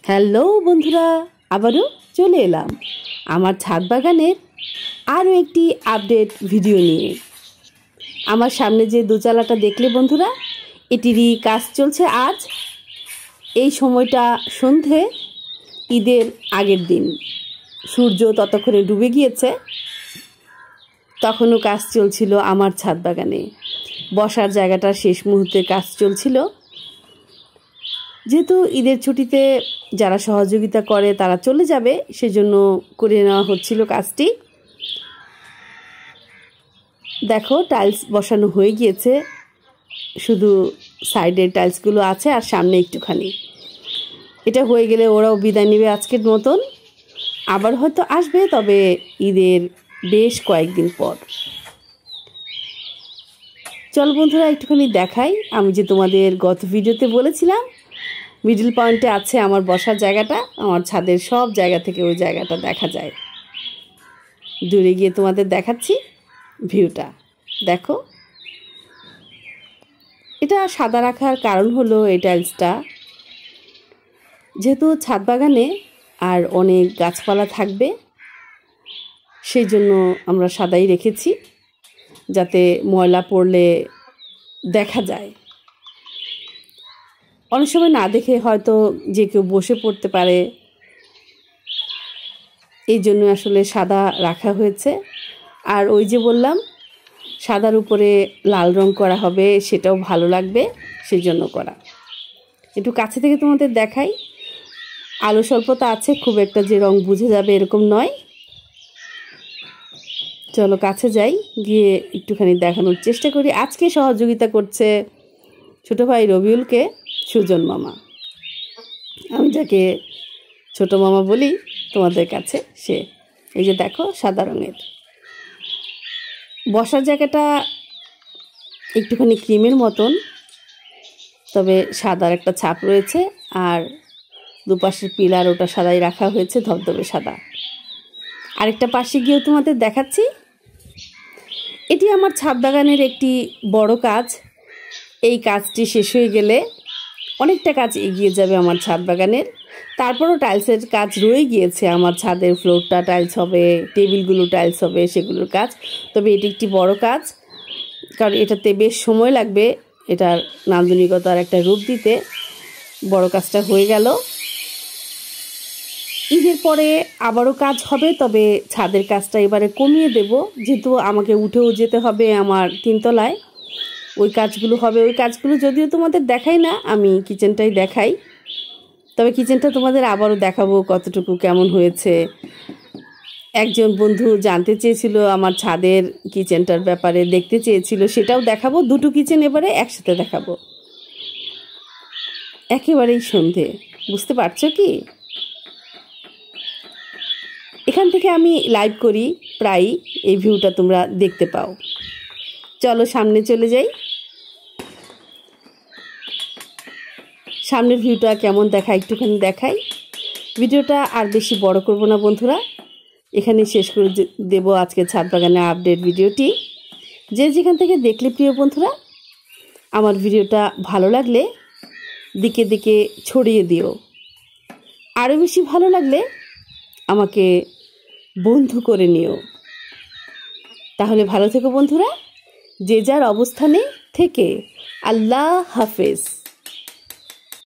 Hello বন্ধুরা, আবারও চলে এলাম আমার ছাদ বাগানের আরও একটি আপডেট ভিডিও নিয়ে। আমার সামনে যে দোচালাটা দেখলে বন্ধুরা, এটিরই কাজ চলছে আজ। এই সময়টা সন্ধে, ঈদের আগের দিন, সূর্য ততক্ষণে ডুবে গিয়েছে। তখনও কাজ চলছিল আমার ছাদ বাগানে। বসার জায়গাটার শেষ মুহূর্তে কাজ চলছিল। যেহেতু ঈদের ছুটিতে যারা সহযোগিতা করে তারা চলে যাবে, সেজন্য করে নেওয়া হচ্ছিল কাজটি। দেখো, টাইলস বসানো হয়ে গিয়েছে, শুধু সাইডের টাইলসগুলো আছে আর সামনে একটুখানি। এটা হয়ে গেলে ওরাও বিদায় নেবে আজকের মতন। আবার হয়তো আসবে, তবে ঈদের বেশ কয়েকদিন পর। চল বন্ধুরা, একটুখানি দেখাই। আমি যে তোমাদের গত ভিডিওতে বলেছিলাম মিডল পয়েন্টে আছে আমার বসার জায়গাটা, আমার ছাদের সব জায়গা থেকে ওই জায়গাটা দেখা যায়। দূরে গিয়ে তোমাদের দেখাচ্ছি ভিউটা। দেখো, এটা সাদা রাখার কারণ হলো এই টাইলসটা, যেহেতু ছাদ বাগানে আর অনেক গাছপালা থাকবে, সেই জন্য আমরা সাদাই রেখেছি, যাতে ময়লা পড়লে দেখা যায়। অনেক সময় না দেখে হয়তো যে কেউ বসে পড়তে পারে, এই জন্য আসলে সাদা রাখা হয়েছে। আর ওই যে বললাম সাদার উপরে লাল রং করা হবে, সেটাও ভালো লাগবে, সেই জন্য করা। একটু কাছে থেকে তোমাদের দেখাই। আলো স্বল্পতা আছে, খুব একটা যে রং বুঝে যাবে এরকম নয়। চলো কাছে যাই, গিয়ে একটুখানি দেখানোর চেষ্টা করি। আজকে সহযোগিতা করছে ছোটো ভাই রবিউলকে সুজন মামা, আমি যাকে ছোটো মামা বলি তোমাদের কাছে, সে। এই যে দেখো, সাদা রঙের বসার জায়গাটা একটুখানি ক্রিমের মতন, তবে সাদার একটা ছাপ রয়েছে। আর দুপাশের পিলার ওটা সাদাই রাখা হয়েছে, ধবধবে সাদা। আরেকটা পাশে গিয়েও তোমাদের দেখাচ্ছি। এটি আমার ছাদ বাগানের একটি বড় কাজ। এই কাজটি শেষ হয়ে গেলে অনেকটা কাজ এগিয়ে যাবে আমার ছাদ বাগানের। তারপরও টাইলসের কাজ রয়ে গিয়েছে, আমার ছাদের ফ্লোরটা টাইলস হবে, টেবিলগুলো টাইলস হবে, সেগুলোর কাজ। তবে এটি একটি বড় কাজ, কারণ এটাতে বেশ সময় লাগবে এটার নান্দনিকতার একটা রূপ দিতে। বড় কাজটা হয়ে গেল। ঈদের পরে আবারও কাজ হবে, তবে ছাদের কাজটা এবারে কমিয়ে দেব, যেহেতু আমাকে উঠেও যেতে হবে আমার 3 তলায়। ওই কাজগুলো হবে। ওই কাজগুলো যদিও তোমাদের দেখাই না, আমি কিচেনটাই দেখাই। তবে কিচেনটা তোমাদের আবারও দেখাবো কতটুকু কেমন হয়েছে। একজন বন্ধু জানতে চেয়েছিল আমার ছাদের কিচেনটার ব্যাপারে, দেখতে চেয়েছিল, সেটাও দেখাবো। দুটো কিচেন এবারে একসাথে দেখাবো। একেবারেই সন্ধে, বুঝতে পারছো কি? এখান থেকে আমি লাইভ করি প্রায়ই, এই ভিউটা তোমরা দেখতে পাও। চলো সামনে চলে যাই। সামনের ভিউটা কেমন দেখা একটুখানি দেখাই। ভিডিওটা আর বেশি বড় করব না বন্ধুরা, এখানে শেষ করে দেব আজকে ছাদ বাগানের আপডেট ভিডিওটি। যে যেখান থেকে দেখলে প্রিয় বন্ধুরা, আমার ভিডিওটা ভালো লাগলে দিকে দিকে ছড়িয়ে দিও। আরও বেশি ভালো লাগলে আমাকে বন্ধু করে নিও। তাহলে ভালো থেকো বন্ধুরা, যে যার অবস্থানে থেকে। আল্লাহ হাফেজ।